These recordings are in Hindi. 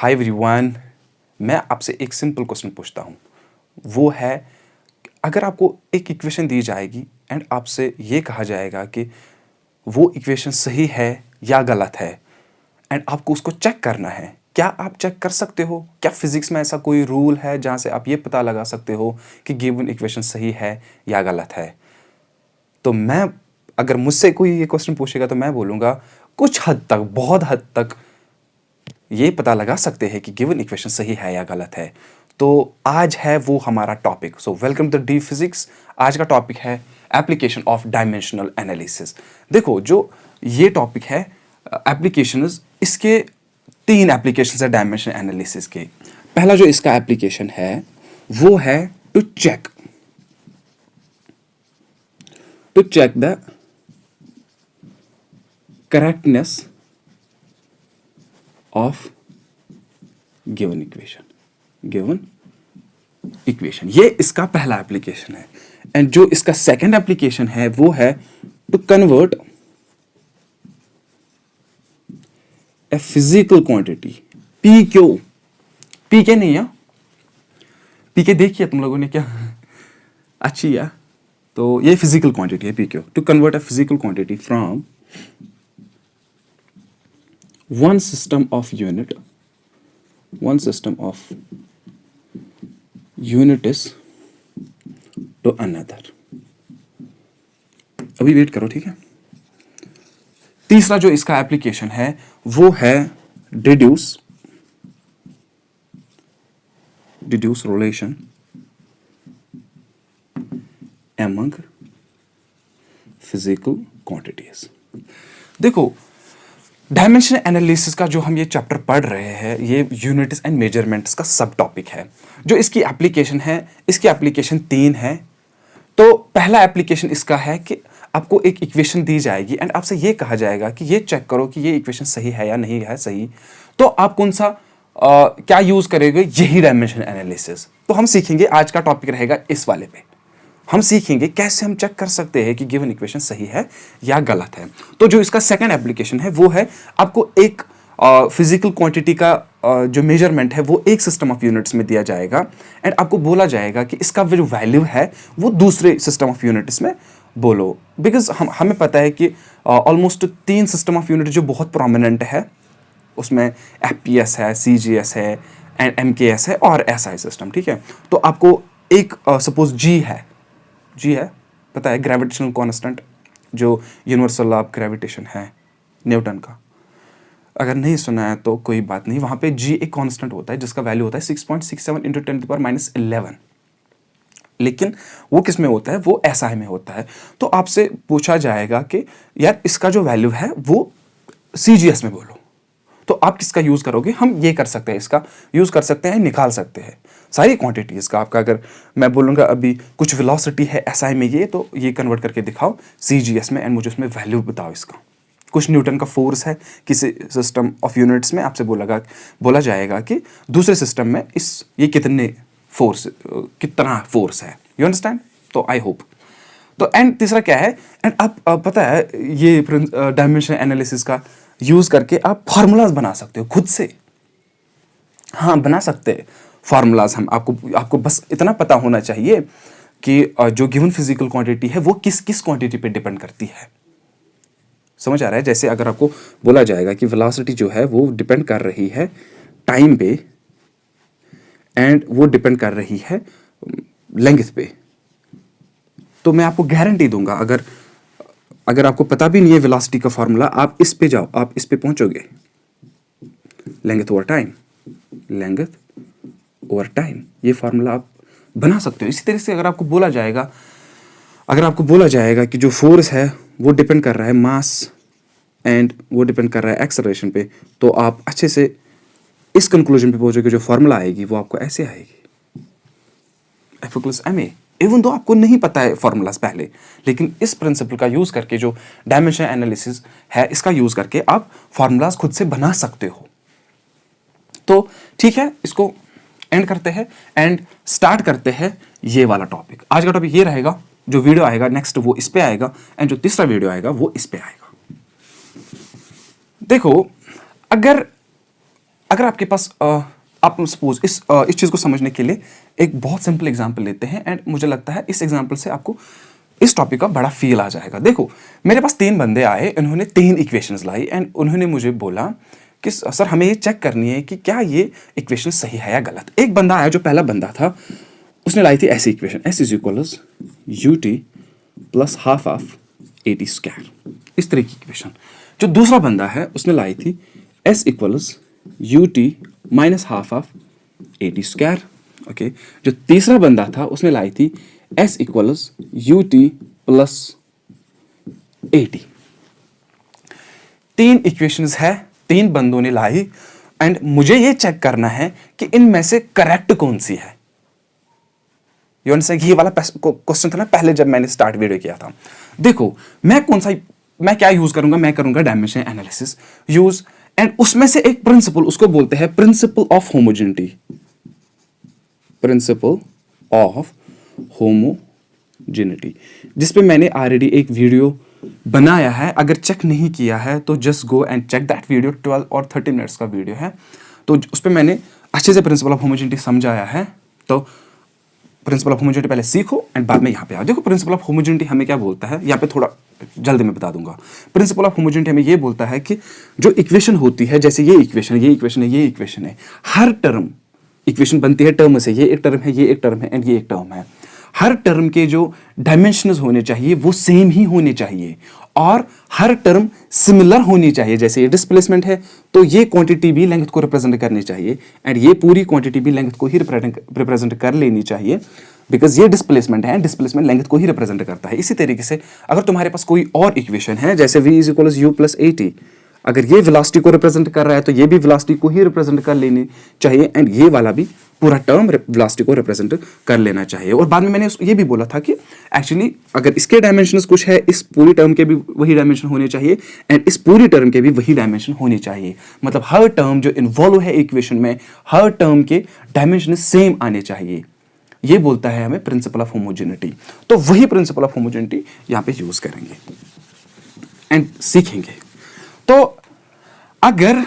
हाय एवरीवन, मैं आपसे एक सिंपल क्वेश्चन पूछता हूँ। वो है, अगर आपको एक इक्वेशन दी जाएगी एंड आपसे ये कहा जाएगा कि वो इक्वेशन सही है या गलत है एंड आपको उसको चेक करना है, क्या आप चेक कर सकते हो? क्या फिजिक्स में ऐसा कोई रूल है जहाँ से आप ये पता लगा सकते हो कि गिवन इक्वेशन सही है या गलत है? तो मैं, अगर मुझसे कोई ये क्वेश्चन पूछेगा तो मैं बोलूँगा कुछ हद तक, बहुत हद तक ये पता लगा सकते हैं कि गिवन इक्वेशन सही है या गलत है। तो आज है वो हमारा topic. So welcome to Deep Physics. आज का टॉपिक है एप्लीकेशन ऑफ डायमेंशनल एनालिसिस। देखो, जो ये टॉपिक है एप्लीकेशंस, इसके 3 एप्लीकेशन है डायमेंशनल एनालिसिस के। पहला जो इसका एप्लीकेशन है वो है to check the correctness of given equation. ये इसका पहला एप्लीकेशन है। एंड जो इसका सेकंड एप्लीकेशन है वो है to convert a physical quantity, P के नहीं है, पी के देखिए तुम लोगों ने क्या अच्छी है, तो ये फिजिकल क्वांटिटी है P Q. To convert a physical quantity from one system of unit is to another। अभी वेट करो, ठीक है। तीसरा जो इसका एप्लीकेशन है वो है deduce relation among physical quantities. देखो, डायमेंशन एनालिसिस का जो हम ये चैप्टर पढ़ रहे हैं, ये यूनिट्स एंड मेजरमेंट्स का सब टॉपिक है। जो इसकी एप्लीकेशन है, इसकी एप्लीकेशन 3 है। तो पहला एप्लीकेशन इसका है कि आपको एक इक्वेशन दी जाएगी एंड आपसे ये कहा जाएगा कि ये चेक करो कि ये इक्वेशन सही है या नहीं है सही। तो आप कौन सा क्या यूज करेंगे? यही डायमेंशन एनालिसिस। तो हम सीखेंगे, आज का टॉपिक रहेगा इस वाले पे। हम सीखेंगे कैसे हम चेक कर सकते हैं कि गिवन इक्वेशन सही है या गलत है। तो जो इसका सेकंड एप्लीकेशन है वो है, आपको एक फिजिकल क्वांटिटी का जो मेजरमेंट है वो एक सिस्टम ऑफ यूनिट्स में दिया जाएगा एंड आपको बोला जाएगा कि इसका जो वैल्यू है वो दूसरे सिस्टम ऑफ यूनिट्स में बोलो। बिकॉज हमें पता है कि ऑलमोस्ट 3 सिस्टम ऑफ यूनिट जो बहुत प्रोमिनेंट है, उसमें FPS है, CGS है एंड MKS है और SI सिस्टम, ठीक है। तो आपको एक सपोज G है, पता है, ग्रेविटेशनल कांस्टेंट, जो यूनिवर्सल लॉ ऑफ ग्रेविटेशन है न्यूटन का। अगर नहीं सुना है तो कोई बात नहीं, वहाँ पे G एक कांस्टेंट होता है जिसका वैल्यू होता है 6.67 × 10⁻11। लेकिन वो किस में होता है? वो SI में होता है। तो आपसे पूछा जाएगा कि यार इसका जो वैल्यू है वो CGS में बोलो। तो आप किसका यूज़ करोगे? हम ये कर सकते हैं, इसका यूज़ कर सकते हैं, निकाल सकते हैं सारी क्वांटिटीज़ का। आपका अगर मैं बोलूँगा अभी कुछ वेलोसिटी है SI में, ये तो ये कन्वर्ट करके दिखाओ CGS में एंड मुझे उसमें वैल्यू बताओ इसका। कुछ न्यूटन का फोर्स है किसी सिस्टम ऑफ यूनिट्स में, आपसे बोला जाएगा कि दूसरे सिस्टम में ये कितना फोर्स है। You understand? तो आई होप। तो एंड तीसरा क्या है? एंड आप पता है, ये डायमेंशन एनालिसिस का यूज करके आप फार्मूलाज बना सकते हो खुद से। हाँ, बना सकते हैं फार्मूलाज। हम आपको बस इतना पता होना चाहिए कि जो गिवन फिजिकल क्वांटिटी है वो किस क्वांटिटी पे डिपेंड करती है। समझ आ रहा है? जैसे अगर आपको बोला जाएगा कि वेलोसिटी जो है वो डिपेंड कर रही है टाइम पे एंड वो डिपेंड कर रही है लेंथ पे, तो मैं आपको गारंटी दूंगा, अगर आपको पता भी नहीं है वेलोसिटी का फार्मूला, आप इस पे जाओ, आप इस पे पहुंचोगे। लेंथ ओवर टाइम, ये फार्मूला आप बना सकते हो। इसी तरह से अगर आपको बोला जाएगा कि जो फोर्स है वो डिपेंड कर रहा है मास एंड वो डिपेंड कर रहा है एक्सेलरेशन पे, तो आप अच्छे से इस कंक्लूजन पे पहुंचोगे। जो फार्मूला आएगी वो आपको ऐसे आएगी, F=ma। इवन दो आपको नहीं पता है फॉर्मूलाज पहले, लेकिन इस प्रिंसिपल का यूज करके, जो डायमेंशन एनालिसिस है इसका यूज करके आप फॉर्मूलाज खुद से बना सकते हो। तो ठीक है, इसको एंड करते हैं एंड स्टार्ट करते हैं ये वाला टॉपिक। आज का टॉपिक ये रहेगा, जो वीडियो आएगा नेक्स्ट वो इस पे आएगा एंड जो तीसरा वीडियो आएगा वो इस पे आएगा। देखो, अगर अगर आपके पास आप सपोज इस चीज़ को समझने के लिए एक बहुत सिंपल एग्जांपल लेते हैं, एंड मुझे लगता है इस एग्जांपल से आपको इस टॉपिक का बड़ा फील आ जाएगा। देखो, मेरे पास 3 बंदे आए, इन्होंने 3 इक्वेशंस लाई, एंड उन्होंने मुझे बोला कि सर हमें ये चेक करनी है कि क्या ये इक्वेशन सही है या गलत। एक बंदा आया, जो पहला बंदा था, उसने लाई थी ऐसी equation, s is equals U T plus half of A T square, इस तरह की इक्वेशन। जो दूसरा बंदा है, उसने लाई थी s equals U T minus half of A T square. Okay, जो तीसरा बंदा था, उसने लाई थी s equals U T plus A T. 3 equations है, 3 बंदों ने लाई, एंड मुझे ये चेक करना है कि इनमें से करेक्ट कौन सी है। You understand? ये वाला क्वेश्चन था ना पहले जब मैंने स्टार्ट वीडियो किया था। देखो, मैं क्या यूज करूंगा, मैं करूंगा डायमेंशन एनालिसिस यूज, एंड उसमें से एक प्रिंसिपल, उसको बोलते हैं principle of homogeneity. Principle of homogeneity, जिसपे मैंने ऑलरेडी एक वीडियो बनाया है। अगर चेक नहीं किया है तो just go and check that video. 12 और 13 मिनट्स का वीडियो है, तो उस पर मैंने अच्छे से प्रिंसिपल ऑफ होमोजेनिटी समझाया है। तो प्रिंसिपल ऑफ होमोजेनिटी पहले सीखो एंड बाद में यहाँ पे आओ। देखो, प्रिंसिपल ऑफ होमोजेनिटी हमें क्या बोलता है, यहाँ पे थोड़ा जल्दी मैं बता दूंगा। प्रिंसिपल ऑफ होमोजेनिटी हमें ये बोलता है कि जो इक्वेशन होती है, जैसे ये इक्वेशन है, ये इक्वेशन है, ये इक्वेशन है, हर टर्म, इक्वेशन बनती है टर्म से, ये एक टर्म है, ये एक टर्म है, एंड ये एक टर्म है। हर टर्म के जो डायमेंशंस होने चाहिए वो सेम ही होने चाहिए, और हर टर्म सिमिलर होनी चाहिए। जैसे ये डिस्प्लेसमेंट है, तो ये क्वांटिटी भी लेंथ को रिप्रेजेंट करनी चाहिए, एंड ये पूरी क्वांटिटी भी लेंथ को ही रिप्रेजेंट कर लेनी चाहिए, बिकॉज ये डिस्प्लेसमेंट है, डिस्प्लेसमेंट लेंथ को ही रिप्रेजेंट करता है। इसी तरीके से अगर तुम्हारे पास कोई और इक्वेशन है, जैसे v is equals you plus A T, अगर ये वेलोसिटी को रिप्रेजेंट कर रहा है तो ये भी वेलोसिटी को ही रिप्रेजेंट कर लेनी चाहिए, एंड ये वाला भी पूरा टर्म वेलोसिटी को रिप्रेजेंट कर लेना चाहिए। और बाद में मैंने ये भी बोला था कि एक्चुअली अगर इसके डायमेंशंस कुछ है, इस पूरी टर्म के भी वही डायमेंशन होने चाहिए, एंड इस पूरी टर्म के भी वही डायमेंशन होने चाहिए। मतलब हर टर्म जो इन्वॉल्व है इक्वेशन में, हर टर्म के डायमेंशन सेम आने चाहिए। ये बोलता है हमें प्रिंसिपल ऑफ होमोजेनिटी। तो वही प्रिंसिपल ऑफ होमोजेनिटी यहाँ पे यूज करेंगे एंड सीखेंगे। तो अगर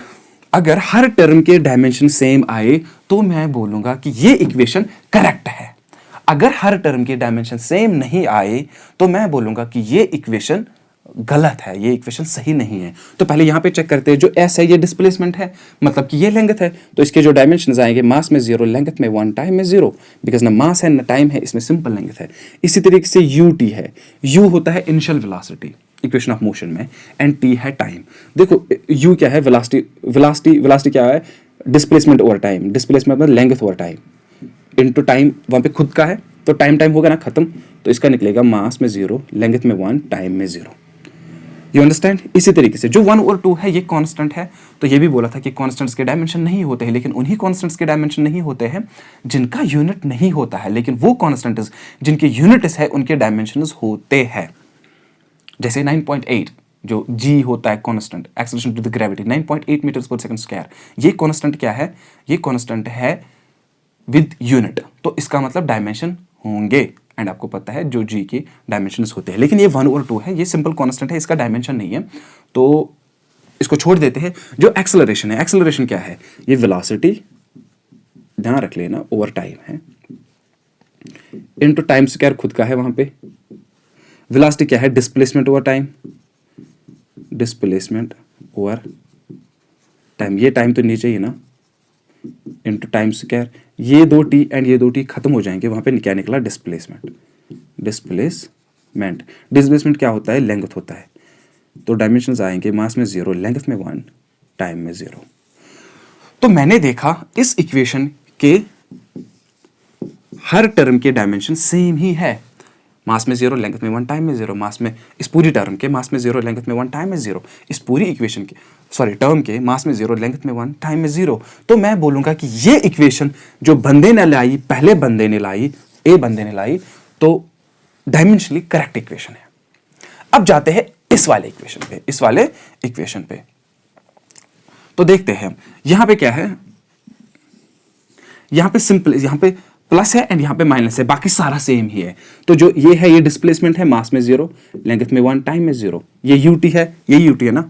हर टर्म के डायमेंशन सेम आए तो मैं बोलूंगा कि ये इक्वेशन करेक्ट है। अगर हर टर्म के डायमेंशन सेम नहीं आए तो मैं बोलूंगा कि ये इक्वेशन गलत है, ये इक्वेशन सही नहीं है। तो पहले यहां पे चेक करते हैं, जो s है ये डिस्प्लेसमेंट है, मतलब कि ये लेंथ है, तो इसके जो डायमेंशंस आएंगे, मास में 0, लेंथ में 1, टाइम में 0, बिकॉज ना मास है ना टाइम है, इसमें सिंपल लेंथ है। इसी तरीके से ut है, u होता है initial velocity equation of motion में, एंड t है टाइम। देखो u क्या है, वेलोसिटी क्या है, डिस्प्लेसमेंट ओवर टाइम, डिस्प्लेसमेंट मतलब length over time into time, वहां पे खुद का है तो टाइम होगा ना खत्म, तो इसका निकलेगा मास में 0, लेंथ में 1, टाइम में 0। You understand? इसी तरीके से जो 1 और 2 है ये कांस्टेंट है, तो ये भी बोला था कि कांस्टेंट्स के डायमेंशन नहीं होते हैं, लेकिन उन्हीं कांस्टेंट्स के डायमेंशन नहीं होते हैं जिनका यूनिट नहीं होता है, लेकिन वो कांस्टेंट्स जिनके यूनिट्स है उनके डायमेंशंस होते हैं। जैसे 9.8 जो g होता है constant, acceleration to the gravity 9.8 meters per second square, ये कांस्टेंट क्या है, ये कांस्टेंट है विद यूनिट, तो इसका मतलब डायमेंशन होंगे, एंड आपको पता है जो g के डायमेंशंस होते हैं। लेकिन ये 1 और 2 है, ये सिंपल कांस्टेंट है, इसका डायमेंशन नहीं है, तो इसको छोड़ देते हैं। जो एक्सेलरेशन है, एक्सेलरेशन क्या है, ये वेलोसिटी, ध्यान रख लेना, ओवर टाइम है, इनटू टाइम स्क्वायर खुद का है वहां पे। वेलोसिटी क्या है, displacement over time, displacement over time, ये टाइम तो नीचे ही ना, इनटू टाइम स्क्वायर, ये 2t एंड ये 2t खत्म हो जाएंगे, वहां पे क्या निकला, डिस्प्लेसमेंट क्या होता है, लेंथ होता है, तो डायमेंशंस आएंगे मास में 0, लेंथ में 1, टाइम में 0। तो मैंने देखा इस इक्वेशन के हर टर्म के डायमेंशन सेम ही है, मास में 0, लेंथ में 1, टाइम में 0, मास में इस पूरी टर्म के मास में 0, लेंथ में 1, टाइम में 0, इस पूरी इक्वेशन के टर्म के मास में 0, लेंथ में 1, टाइम में 0। तो मैं बोलूंगा कि ये इक्वेशन जो बंदे ने लाई, पहले बंदे ने लाई, ए बंदे ने लाई, तो डायमेंशनली करेक्ट इक्वेशन है। अब जाते हैं इस वाले इक्वेशन पे, तो देखते हैं यहां पे क्या है, यहां पे सिंपल, यहां पे प्लस है एंड यहां पे माइनस है, बाकी सारा सेम ही है। तो जो ये है, ये डिस्प्लेसमेंट है, मास में 0, लेंथ में 1, टाइम में 0, ये ut है, ये ut है ना,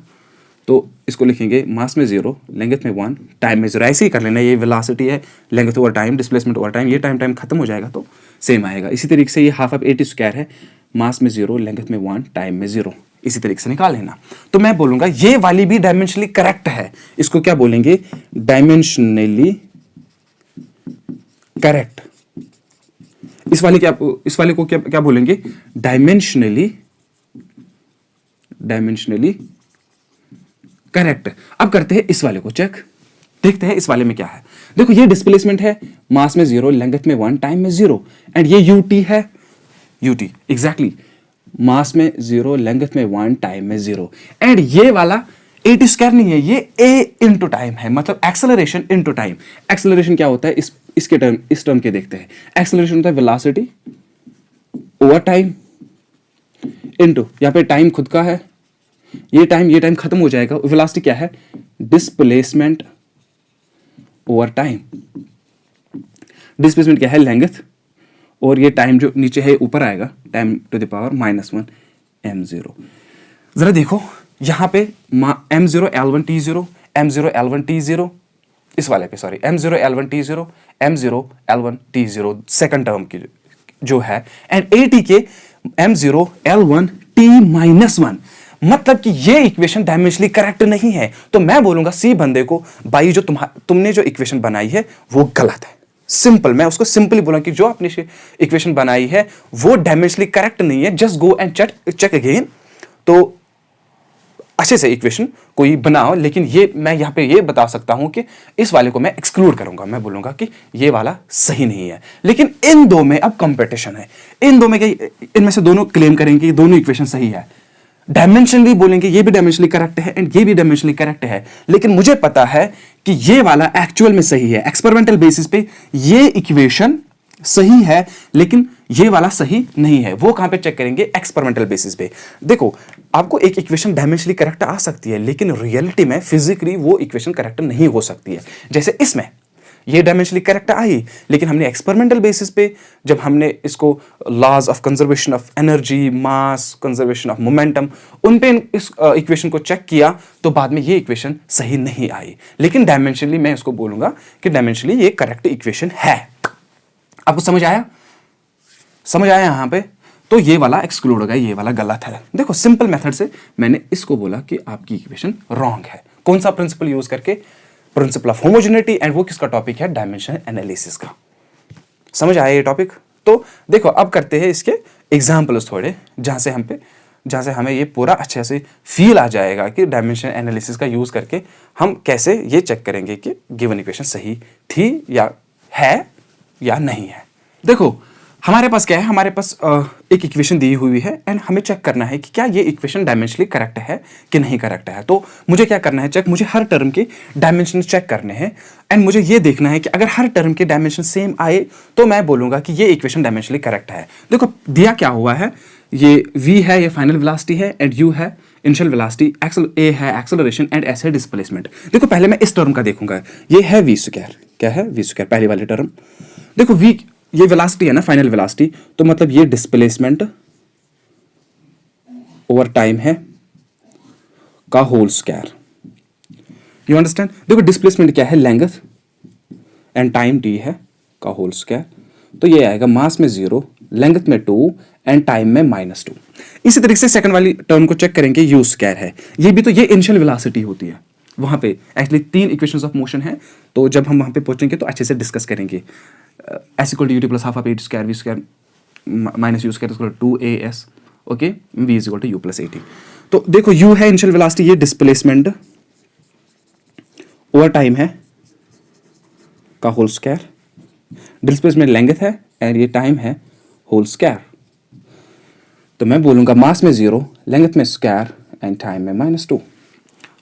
तो इसको लिखेंगे मास में 0, लेंथ में 1, टाइम में 0। ऐसे ही कर लेना, ये वेलोसिटी है, length over time, displacement over time, ये टाइम खत्म हो जाएगा तो सेम आएगा। इसी तरीके से ये हाफ ऑफ AT स्क्वायर है, मास में 0, लेंथ में 1, टाइम में 0, इसी तरीके से निकाल लेना। तो मैं बोलूंगा ये वाली भी डायमेंशनली करेक्ट है, इसको क्या बोलेंगे, डायमेंशनली करेक्ट। इस वाले को क्या बोलेंगे, डायमेंशनली करेक्ट। अब करते हैं इस वाले को चेक, देखते हैं इस वाले में क्या है। देखो ये डिस्प्लेसमेंट है, मास में 0, लेंथ में 1, टाइम में 0, एंड ये UT है, UT एग्जैक्टली, मास में 0, लेंथ में 1, टाइम में 0, एंड ये वाला AT स्क्वायर नहीं है, ये A इंटू टाइम है, मतलब एक्सेलरेशन इंटू टाइम। एक्सेलरेशन क्या होता है, इस टर्म के देखते हैं। एक्सेलरेशन होता है वेलोसिटी ओवर टाइम इंटू, यहां पे टाइम खुद का है, ये टाइम खत्म हो जाएगा। वेलोसिटी क्या है, डिस्प्लेसमेंट ओवर टाइम। डिस्प्लेसमेंट क्या है, लेंथ, और ये टाइम जो नीचे है ऊपर आएगा, time to the power -1 m0। जरा देखो यहां पे m0 L1 T0, m0 L1 T0, इस वाले पे sorry, m0 L1 T0, m0 L1 T0 second term की जो है, एंड AT के m0 L1 T-1, मतलब कि ये इक्वेशन डायमेंशनली करेक्ट नहीं है। तो मैं बोलूंगा सी बंदे को, भाई जो तुमने जो इक्वेशन बनाई है वो गलत है। सिंपल, मैं उसको सिंपली बोला कि जो आपने इक्वेशन बनाई है वो डायमेंशनली करेक्ट नहीं है, just go and check again. तो अच्छे से इक्वेशन कोई बनाओ, लेकिन ये मैं यहां पे ये बता सकता हूं कि इस वाले को मैं एक्सक्लूड करूंगा, मैं बोलूंगा कि ये वाला सही नहीं है। लेकिन इन दो में अब कंपटीशन है, इन दो में इनमें से दोनों क्लेम करेंगे दोनों इक्वेशन सही है, डायमेंशनली बोलेंगे ये भी डायमेंशनली करेक्ट है एंड ये भी डायमेंशनली करेक्ट है, लेकिन मुझे पता है कि ये वाला एक्चुअल में सही है। एक्सपेरिमेंटल बेसिस पे ये इक्वेशन सही है, लेकिन ये वाला सही नहीं है। वो कहां पे चेक करेंगे, एक्सपेरिमेंटल बेसिस पे। देखो आपको एक इक्वेशन डायमेंशनली करेक्ट आ सकती है, लेकिन रियलिटी में फिजिकली वो इक्वेशन करेक्ट नहीं हो सकती है। जैसे इसमें ये डायमेंशनली करेक्ट आई, लेकिन हमने एक्सपेरिमेंटल बेसिस पे जब हमने इसको laws of conservation of energy, mass, conservation of momentum, उन पे इस इक्वेशन को चेक किया तो बाद में ये इक्वेशन सही नहीं आई। लेकिन डायमेंशनली मैं इसको बोलूंगा कि डायमेंशनली ये करेक्ट इक्वेशन है। आपको समझ आया? समझ आया यहां पे? तो ये वाला एक्सक्लूड हो गया, ये वाला गलत है। देखो सिंपल मेथड से मैंने इसको बोला कि आपकी इक्वेशन रॉन्ग है। कौन सा प्रिंसिपल यूज करके? प्रिंसिपल ऑफ होमोजेनिटी, एंड वो किसका टॉपिक है? डायमेंशन एनालिसिस का। समझ आया ये टॉपिक? तो देखो अब करते हैं इसके एग्जाम्पल्स थोड़े, जहां से हमें ये पूरा अच्छे से फील आ जाएगा कि डायमेंशन एनालिसिस का यूज करके हम कैसे ये चेक करेंगे कि गिवन इक्वेशन सही थी या है या नहीं है। देखो हमारे पास क्या है, हमारे पास एक इक्वेशन दी हुई है एंड हमें चेक करना है कि क्या ये इक्वेशन डायमेंशनली करेक्ट है कि नहीं करेक्ट है। तो मुझे क्या करना है चेक, मुझे हर टर्म के डायमेंशन चेक करने हैं एंड मुझे ये देखना है कि अगर हर टर्म के डायमेंशन सेम आए तो मैं बोलूंगा कि ये इक्वेशन डायमेंशनली करेक्ट है। देखो दिया क्या हुआ है, ये v है, ये फाइनल वेलोसिटी है, एंड u है इनिशियल वेलोसिटी, a है एक्सेलरेशन, एंड s है डिस्प्लेसमेंट। देखो पहले मैं इस टर्म का देखूंगा, ये है v स्क्वायर। क्या है? v स्क्वायर, पहली वाली टर्म। देखो v ये वेलोसिटी है ना, फाइनल वेलोसिटी, तो मतलब ये डिस्प्लेसमेंट ओवर टाइम है का होल स्क्वायर। You understand? देखो डिस्प्लेसमेंट क्या है, लेंथ, एंड टाइम t है का होल स्क्वायर। तो ये आएगा मास में 0, लेंथ में 2 एंड टाइम में -2। इसी तरीके से सेकंड वाली टर्म को चेक करेंगे, यू स्क्वायर है, ये भी तो ये इनिशियल वेलोसिटी होती है। वहां पे एक्चुअली 3 इक्वेशंस ऑफ मोशन है, तो जब हम वहां पे पहुंचेंगे तो अच्छे से डिस्कस करेंगे। s equal to u t plus half of AT square, v square minus u square equal to 2as, okay, v is equal to u plus AT। तो देखो u है इनिशियल वेलोसिटी, ये डिस्प्लेसमेंट ओवर टाइम है का होल स्क्वायर, डिस्प्लेसमेंट लेंथ है एंड ये टाइम है होल स्क्वायर। तो मैं बोलूंगा मास में 0, लेंथ में स्क्वायर एंड टाइम में -2।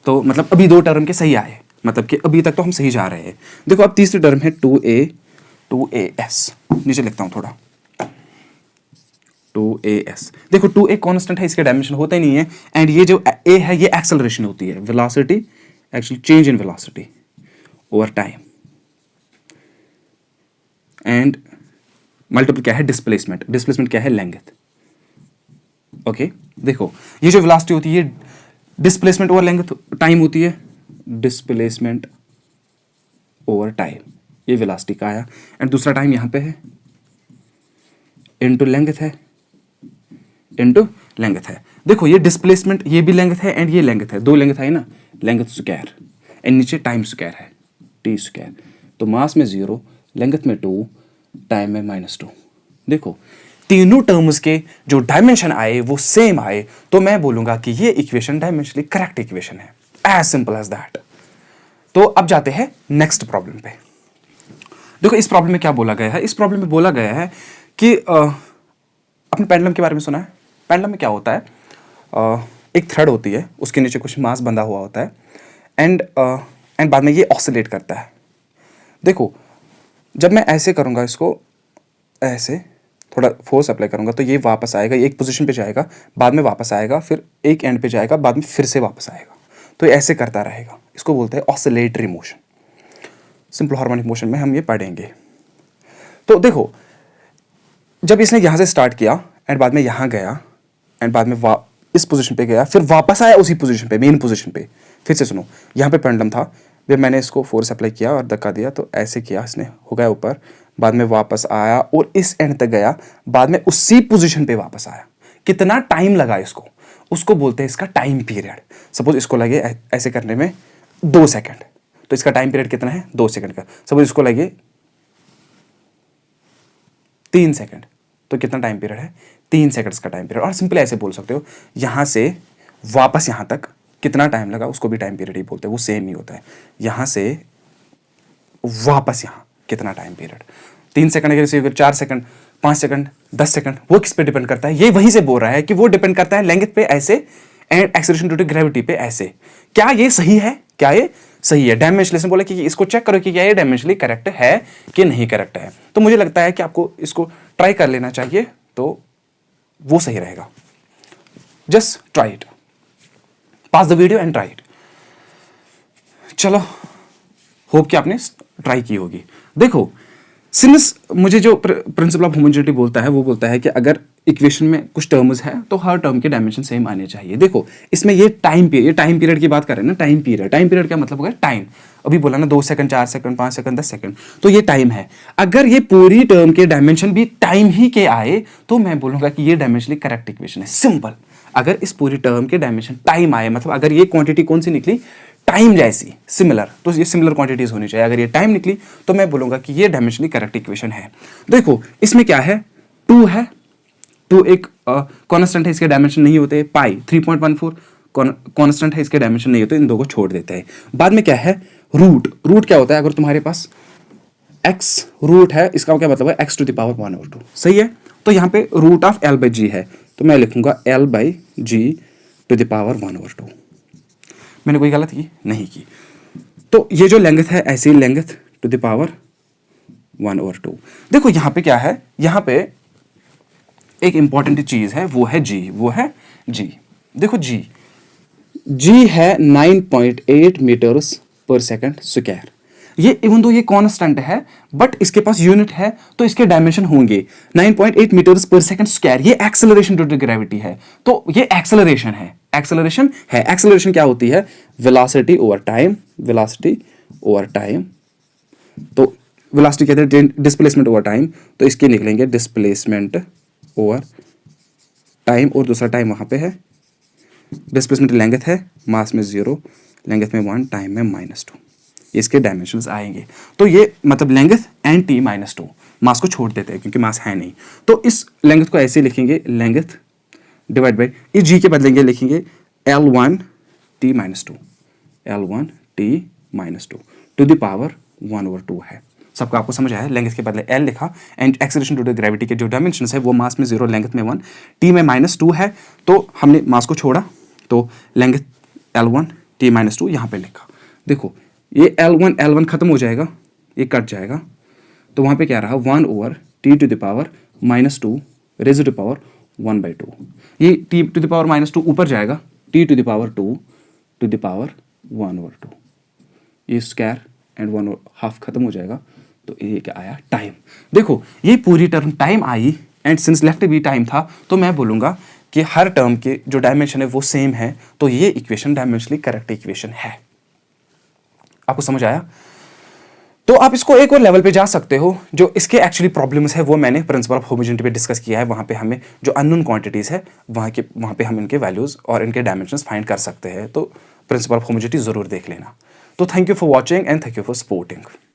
तो मतलब अभी 2 टर्म के सही आए, मतलब कि अभी तक तो हम सही जा रहे हैं। देखो अब तीसरी टर्म है 2as, नीचे लिखता हूं थोड़ा, 2as। देखो 2a कांस्टेंट है, इसके डायमेंशन होता ही नहीं है, एंड ये जो a है ये एक्सेलरेशन होती है, velocity actually change in velocity over time, and multiple क्या है, डिस्प्लेसमेंट क्या है, लेंथ। ओके देखो ये जो वेलोसिटी होती है डिस्प्लेसमेंट ओवर लेंथ टाइम होती है, डिस्प्लेसमेंट ओवर टाइम, ये वेलोसिटी का आया। एंड दूसरा टाइम यहाँ पे है, इनटू लेंथ है, इनटू लेंथ है। देखो ये डिस्प्लेसमेंट, ये भी लेंथ है एंड ये लेंथ है, दो लेंथ आई ना, लेंथ स्क्वायर एंड नीचे टाइम स्क्वायर है, टी स्क्वायर। तो मास में 0, लेंथ में 2, टाइम में -2। देखो तीनों टर्म्स के जो डायमेंशन आए वो सेम आए, तो मैं बोलूंगा कि ये इक्वेशन डायमेंशनली करेक्ट इक्वेशन है, एज सिंपल एज दैट। तो अब जाते हैं नेक्स्ट प्रॉब्लम पे। देखो इस प्रॉब्लम में क्या बोला गया है, इस प्रॉब्लम में बोला गया है कि आपने पेंडुलम के बारे में सुना है। पेंडुलम में क्या होता है, एक थ्रेड होती है, उसके नीचे कुछ मास बंधा हुआ होता है एंड बाद में ये ऑसिलेट करता है। देखो जब मैं ऐसे करूँगा, इसको ऐसे थोड़ा फोर्स अप्लाई करूँगा तो ये वापस आएगा, एक पोजीशन पे जाएगा, बाद में वापस आएगा, फिर एक एंड पे जाएगा, बाद में फिर से वापस आएगा। तो ये ऐसे करता रहेगा, इसको बोलते हैं oscillatory motion. Simple harmonic motion में हम ये पढ़ेंगे। तो देखो जब इसने यहाँ से स्टार्ट किया एंड बाद में यहाँ गया एंड बाद में इस पोजीशन पे गया, फिर वापस आया उसी पोजीशन पे, मेन पोजीशन पे। फिर से सुनो, यहाँ पे पेंडुलम था, जब मैंने इसको फोर्स अप्लाई किया और धक्का दिया तो ऐसे किया, इसने हो गया ऊपर, बाद में वापस आया और इस एंड तक गया, बाद में उसी पोजीशन पे वापस आया। कितना टाइम लगा इसको, उसको बोलते हैं इसका टाइम पीरियड। सपोज इसको लगे ऐसे करने में 2 सेकंड, तो इसका टाइम पीरियड कितना है, 2 सेकंड का। सपोज इसको लगे 3 सेकंड, तो कितना टाइम पीरियड है, 3 सेकंड्स का टाइम पीरियड। और सिंपल ऐसे बोल सकते हो, यहाँ से वापस यहाँ तक कितना टाइम लगा, उसको भी टाइम पीरियड ही बोलते हैं, वो सेम ही होता है। यहाँ से वापस यहाँ कितना टाइम पीरियड, 3 सेकंड के 4 सेकंड, 5 सेकंड, 10 सेकंड, वो किस पे डिपेंड करता है, ये वहीं से बोल रहा है कि वो डिपेंड करता है लेंथ पे ऐसे and acceleration due to gravity पे ऐसे। क्या ये सही है, क्या ये सही है? डायमेंशनलेशन बोले कि इसको चेक करो कि क्या ये डायमेंशनली करेक्ट है कि नहीं करेक्ट है। तो मुझे लगता है कि आपको इसको ट्राई कर लेना चाहिए, तो वो सही रहेगा। Just try it, pass the video and try it. चलो, होप कि आपने ट्राई की होगी। देखो सिंस मुझे जो प्रिंसिपल ऑफ होमोजेनिटी बोलता है, वो बोलता है कि अगर इक्वेशन में कुछ टर्म्स है तो हर टर्म के डायमेंशन सेम आने चाहिए। देखो इसमें ये टाइम पीरियड की बात कर रहे हैं ना, टाइम पीरियड का मतलब होगा टाइम। अभी बोला ना 2 सेकंड, 4 सेकंड, 5 सेकंड, 10 सेकंड, तो ये टाइम है। अगर ये पूरी टर्म के डायमेंशन भी टाइम ही के आए तो मैं बोलूंगा कि ये डायमेंशनली करेक्ट इक्वेशन है। सिंपल, अगर इस पूरी टर्म के डायमेंशन टाइम आए, मतलब अगर ये क्वांटिटी कौन सी निकली, टाइम जैसी, सिमिलर, तो ये सिमिलर क्वांटिटीज होनी चाहिए। अगर ये टाइम निकली तो मैं बोलूंगा कि ये डायमेंशनली करेक्ट इक्वेशन है। देखो इसमें क्या है, 2 है, 2 एक कांस्टेंट है, इसके डायमेंशन नहीं होते। पाई 3.14 कांस्टेंट है, इसके डायमेंशन नहीं होते, इन दो को छोड़ देते हैं। बाद में क्या है, रूट क्या होता है, अगर तुम्हारे पास x रूट है, इसका क्या मतलब है, x टू द पावर 1/2, सही है। तो यहाँ पे रूट ऑफ L/G है, तो मैं लिखूंगा L/G टू द पावर 1/2। मैंने कोई गलत की नहीं की। तो ये जो लेंथ है, ऐसी लेंथ टू द पावर 1/2। देखो यहाँ पे क्या है, यहाँ पे एक इंपॉर्टेंट चीज है, वो है g। देखो g है 9.8 मीटर्स पर सेकंड स्क्वायर। ये इवन दो ये कांस्टेंट है, बट इसके पास यूनिट है, तो इसके डायमेंशन होंगे 9.8 मीटर्स पर सेकंड स्क्वायर। ये एक्सेलरेशन ड्यू टू ग्रेविटी है, तो ये एक्सेलरेशन है। एक्सेलरेशन क्या होती है, वेलोसिटी ओवर टाइम। तो वेलोसिटी कहते हैं डिस्प्लेसमेंट ओवर टाइम, तो इसके निकलेंगे डिस्प्लेसमेंट ओवर टाइम, और दूसरा टाइम वहां पे है। डिस्प्लेसमेंट लेंथ है, मास में 0, लेंथ में 1, टाइम में -2, इसके डायमेंशंस आएंगे। तो ये मतलब लेंथ एंड t -2, मास को छोड़ देते हैं क्योंकि मास है नहीं। तो इस लेंथ को ऐसे लिखेंगे, लेंथ डिवाइड बाई इस g के बदलेंगे, लिखेंगे L1 t -2 to the power 1/2 है। सबका आपको समझ आया, लेंथ के बदले L लिखा and acceleration due to gravity के जो डायमेंशंस है वो मास में 0, लेंथ में 1, t में -2 है, तो हमने मास को छोड़ा, तो लेंथ L1 t -2 यहाँ पे लिखा। देखो ये L1 खत्म हो जाएगा, ये कट जाएगा, तो वहाँ पे क्या रहा, 1/t to the power -2 raise to the power 1/2। ये t टू द पावर -2 ऊपर जाएगा, t to the power 2 to the power 1/2। ये स्क्वायर एंड 1/2 खत्म हो जाएगा, तो ये क्या आया, टाइम। देखो ये पूरी term time I, and since left भी टाइम था, तो मैं बोलूँगा कि हर टर्म के जो डायमेंशन है वो सेम है, तो ये इक्वेशन डायमेंशनली करेक्ट इक्वेशन है। आपको समझ आया? तो आप इसको एक और लेवल पे जा सकते हो। जो इसके एक्चुअली प्रॉब्लम्स है वो मैंने प्रिंसिपल ऑफ होमोजेनिटी पे डिस्कस किया है। वहाँ पे हमें जो अननोन क्वांटिटीज़ है वहाँ पे हम इनके वैल्यूज़ और इनके डायमेंशंस फाइंड कर सकते हैं। तो प्रिंसिपल ऑफ होमोजेनिटी ज़रूर देख लेना। तो thank you for watching and thank you for supporting.